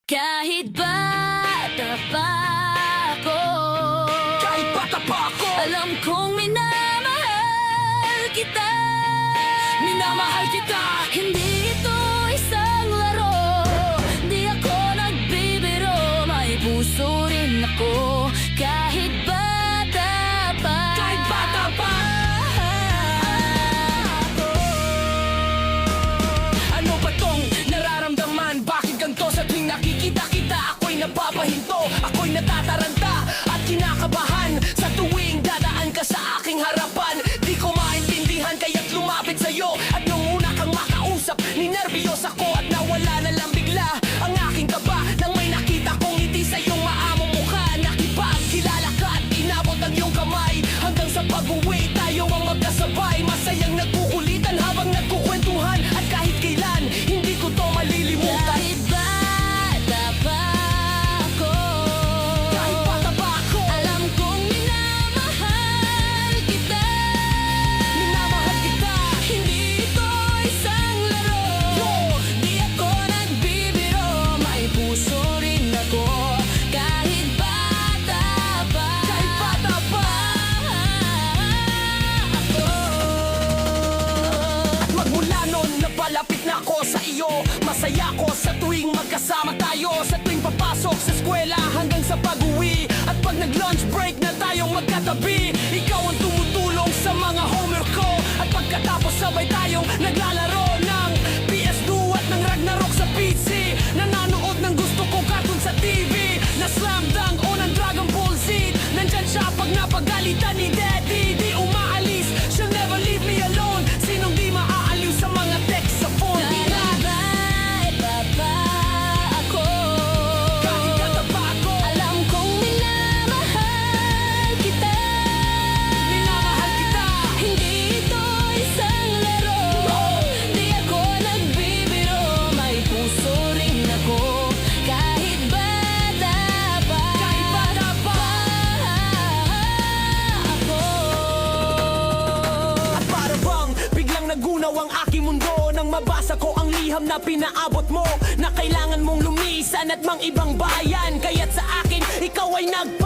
Kahit bata pa ako, Kahit bata pa ako, alam kong minamahal kita. minamahal kita. Hindi ito isang laro, di ako nagbibiro, may puso rin ako. Kahit bata pa, Kahit bata pa. ako. Ano ba tong nararamdaman? Bakit ganito sa tuwing nakikita kita? Ako'y napapahinto, ako'y natataranta at kinakabahan sa tuwing dadaan ka sa aking harapan. Di ko maintindihan kaya't lumapit sa'yo. At nung una kang makausap, ninervyos ako at nawala na lang bigla ang aking kaba nang may nakita kong ngiti sa iyong maamong mukha. Nakipagkilala ka at inabot ang iyong kamay. Hanggang sa pag-uwi tayo ang magkasabay, masayang nagkukulitan habang nagkukwentuhan. At kahit kailan, hindi ko to malilimutan. Kahit bata pa ako, Kahit bata pa ako, alam kong minamahal kita. minamahal kita. Hindi ito isang laro, di ako nagbibiro, may puso rin ako. Kahit bata pa, Kahit bata pa. ako. At magmula noon, napalapit na ako sa iyo. Masaya ko sa tuwing magkasama tayo. Sa tuwing papasok sa eskwela hanggang sa pag-uwi. At pag nag-lunch break na tayong magkatabi, ikaw ang tumutulong sa mga homework ko. At pagkatapos sabay tayong naglalaro ng PS2 at ng Ragnarok sa PC. Nanonood ng gusto ko cartoon sa TV, na Slam Dunk o ng Dragon Ball Z. Nandyan siya pag napagalitan ni Daddy. Di umaalis, she'll never leave me alone. Sinong di maaaliw sa mga text sa phone? Di na. Kahit bata pa ako, Kahit bata pa ako, alam kong minamahal kita. minamahal kita. Hindi ito isang laro, di ako nagbibiro, may puso rin ako. Kahit bata pa, Kahit bata pa. ako. At para bang biglang nagunaw ang aking mundo nang mabasa ko ang liham na pinaabot mo, na kailangan mong lumisan at mang ibang bayan. Kaya't sa akin, ikaw ay nagpa